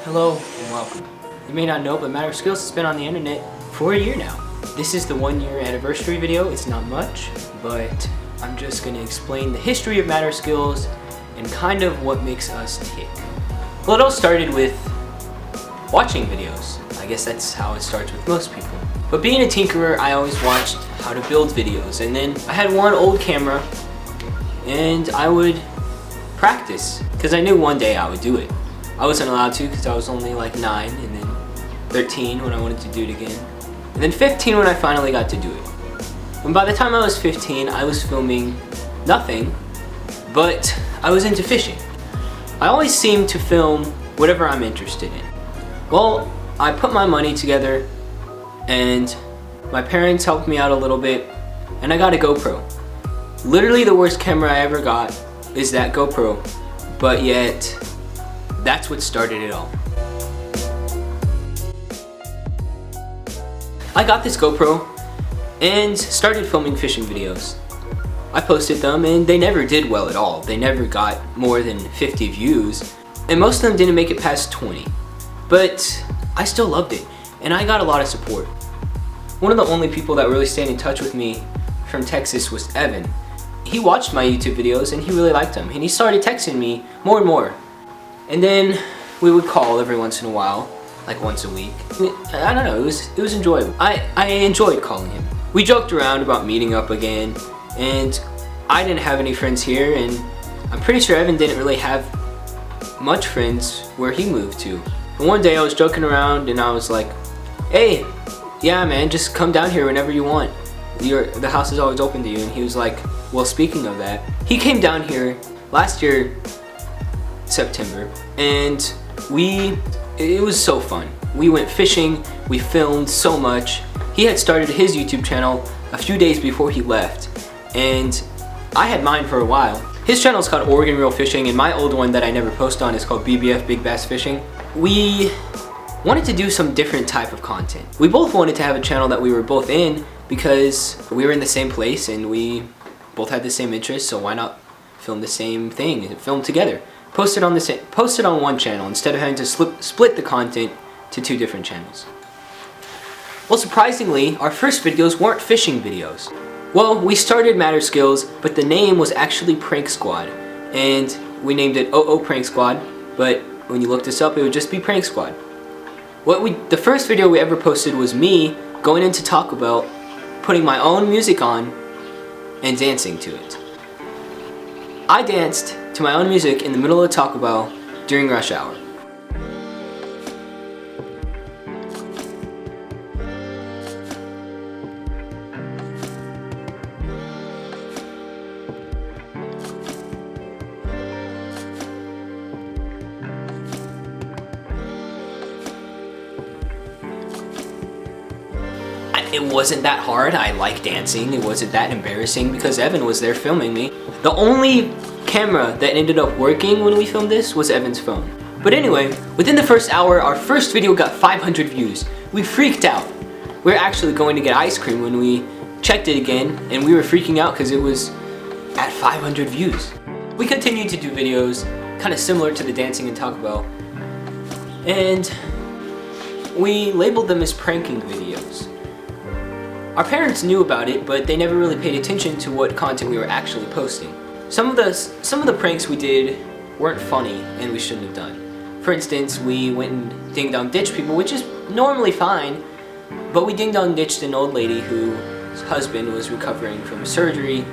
Hello and welcome. You may not know, but Matter of Skills has been on the internet for a year now. This is the 1-year anniversary video. It's not much, but I'm just going to explain the history of Matter of Skills and kind of what makes us tick. Well, it all started with watching videos. I guess that's how it starts with most people. But being a tinkerer, I always watched how to build videos, and then I had one old camera and I would practice because I knew one day I would do it. I wasn't allowed to because I was only like 9, and then 13 when I wanted to do it again, and then 15 when I finally got to do it. And by the time I was 15, I was filming nothing, but I was into fishing. I always seem to film whatever I'm interested in. Well, I put my money together and my parents helped me out a little bit, and I got a GoPro. Literally the worst camera I ever got is that GoPro, but yet that's what started it all. I got this GoPro and started filming fishing videos. I posted them and they never did well at all. They never got more than 50 views, and most of them didn't make it past 20. But I still loved it, and I got a lot of support. One of the only people that really stayed in touch with me from Texas was Evan. He watched my YouTube videos and he really liked them, and he started texting me more and more. And then we would call every once in a while, like once a week. I don't know, it was enjoyable. I enjoyed calling him. We joked around about meeting up again, and I didn't have any friends here, and I'm pretty sure Evan didn't really have much friends where he moved to. And one day I was joking around and I was like, hey, yeah man, just come down here whenever you want. The house is always open to you. And he was like, well, speaking of that, he came down here last year, September, and it was so fun. We went fishing, we filmed so much. He had started his YouTube channel a few days before he left, and I had mine for a while. His channel is called Oregon Reel Fishing, and my old one that I never post on is called BBF Big Bass Fishing. We wanted to do some different type of content. We both wanted to have a channel that we were both in because we were in the same place and we both had the same interests, so why not film the same thing and film together? Posted on one channel instead of having to split the content to 2 different channels. Well, surprisingly, our first videos weren't fishing videos. Well, we started Matter Skills, but the name was actually Prank Squad, and we named it OO Prank Squad, but when you looked us up, it would just be Prank Squad. The first video we ever posted was me going into Taco Bell, putting my own music on, and dancing to it. I danced to my own music in the middle of Taco Bell during rush hour. It wasn't that hard. I like dancing. It wasn't that embarrassing because Evan was there filming me. The only camera that ended up working when we filmed this was Evan's phone. But anyway, within the first hour, our first video got 500 views. We freaked out. We were actually going to get ice cream when we checked it again, and we were freaking out because it was at 500 views. We continued to do videos kind of similar to the dancing in Taco Bell, and we labeled them as pranking videos. Our parents knew about it, but they never really paid attention to what content we were actually posting. Some of the pranks we did weren't funny and we shouldn't have done. For instance, we went and ding-dong ditched people, which is normally fine, but we ding-dong ditched an old lady whose husband was recovering from surgery,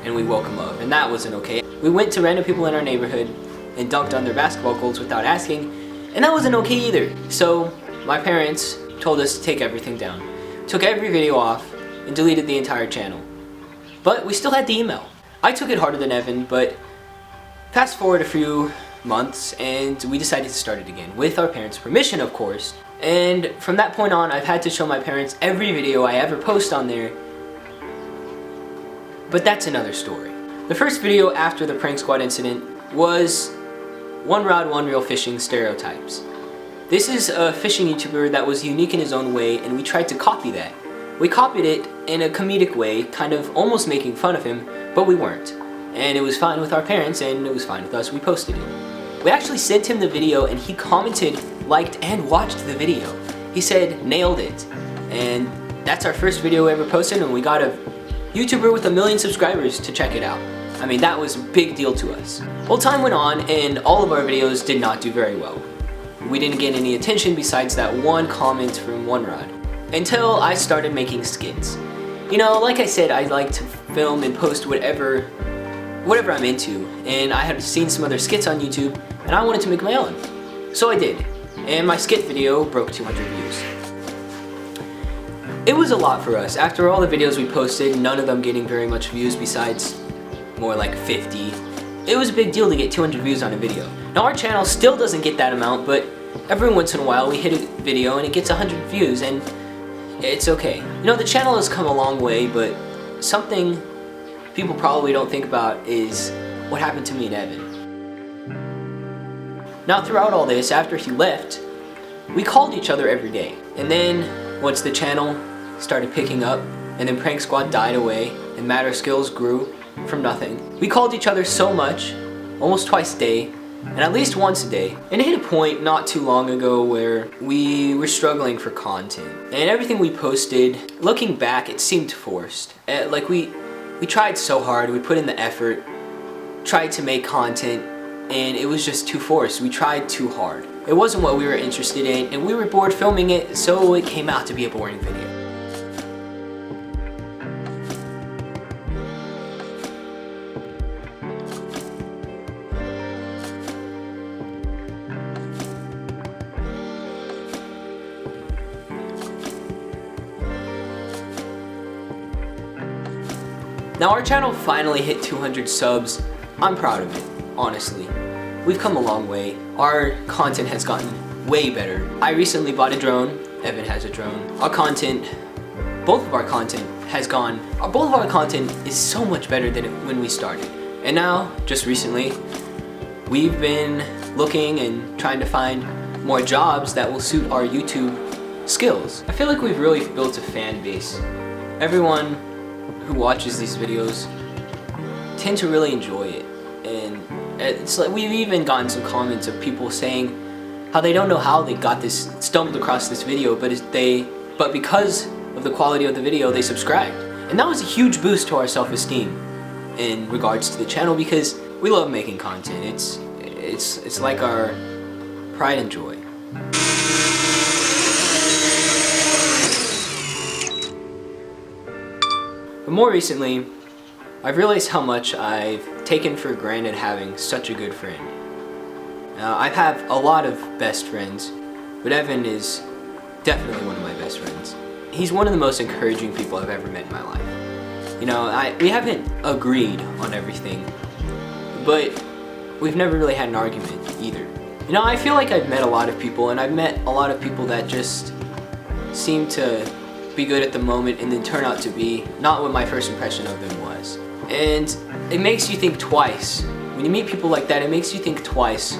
and we woke him up, and that wasn't okay. We went to random people in our neighborhood and dunked on their basketball goals without asking, and that wasn't okay either. So my parents told us to take everything down. Took every video off and deleted the entire channel. But we still had the email. I took it harder than Evan, but fast forward a few months and we decided to start it again, with our parents' permission of course. And from that point on, I've had to show my parents every video I ever post on there. But that's another story. The first video after the Prank Squad incident was One Rod, One Reel Fishing Stereotypes. This is a fishing YouTuber that was unique in his own way, and we tried to copy that. We copied it in a comedic way, kind of almost making fun of him, but we weren't. And it was fine with our parents, and it was fine with us. We posted it. We actually sent him the video, and he commented liked and watched the video. He said, nailed it. And that's our first video we ever posted, and we got a YouTuber with 1 million subscribers to check it out. I mean, that was a big deal to us. Well, time went on and all of our videos did not do very well. We didn't get any attention besides that one comment from OneRod. Until I started making skits. You know, like I said, I like to film and post whatever I'm into, and I had seen some other skits on YouTube and I wanted to make my own. So I did, and my skit video broke 200 views. It was a lot for us. After all the videos we posted, none of them getting very much views besides more like 50. It was a big deal to get 200 views on a video. Now our channel still doesn't get that amount, but every once in a while we hit a video and it gets 100 views, and it's okay. You know, the channel has come a long way, but something people probably don't think about is what happened to me and Evan. Now throughout all this, after he left, we called each other every day. And then, once the channel started picking up, and then Prank Squad died away, and Matter Skills grew from nothing, we called each other so much, almost twice a day, and at least once a day. And it hit a point not too long ago where we were struggling for content. And everything we posted, looking back, it seemed forced. Like we tried so hard, we put in the effort, tried to make content, and it was just too forced. We tried too hard. It wasn't what we were interested in, and we were bored filming it, so it came out to be a boring video. Now our channel finally hit 200 subs. I'm proud of it, honestly. We've come a long way. Our content has gotten way better. I recently bought a drone. Evan has a drone. Both of our content is so much better than when we started. And now, just recently, we've been looking and trying to find more jobs that will suit our YouTube skills. I feel like we've really built a fan base. Everyone who watches these videos tend to really enjoy it, and it's like we've even gotten some comments of people saying how they don't know how they stumbled across this video, but because of the quality of the video they subscribed. And that was a huge boost to our self-esteem in regards to the channel, because we love making content. It's like our pride and joy. But more recently, I've realized how much I've taken for granted having such a good friend. I have a lot of best friends, but Evan is definitely one of my best friends. He's one of the most encouraging people I've ever met in my life. You know, we haven't agreed on everything, but we've never really had an argument either. You know, I feel like I've met a lot of people, and I've met a lot of people that just seem to be good at the moment and then turn out to be not what my first impression of them was. And it makes you think twice. When you meet people like that, it makes you think twice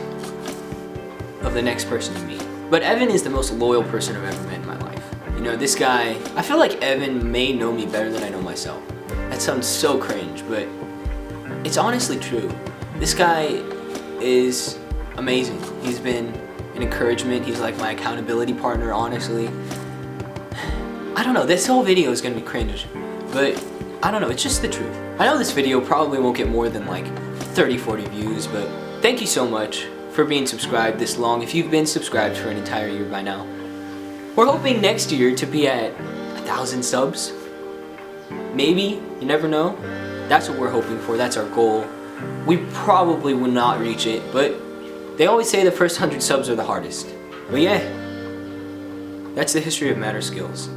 of the next person you meet. But Evan is the most loyal person I've ever met in my life. You know, this guy, I feel like Evan may know me better than I know myself. That sounds so cringe, but it's honestly true. This guy is amazing. He's been an encouragement. He's like my accountability partner, honestly. I don't know, this whole video is gonna be cringe, but I don't know, it's just the truth. I know this video probably won't get more than like 30, 40 views, but thank you so much for being subscribed this long, if you've been subscribed for an entire year by now. We're hoping next year to be at 1,000 subs. Maybe, you never know. That's what we're hoping for, that's our goal. We probably will not reach it, but they always say the first 100 subs are the hardest. But yeah, that's the history of Matter Skills.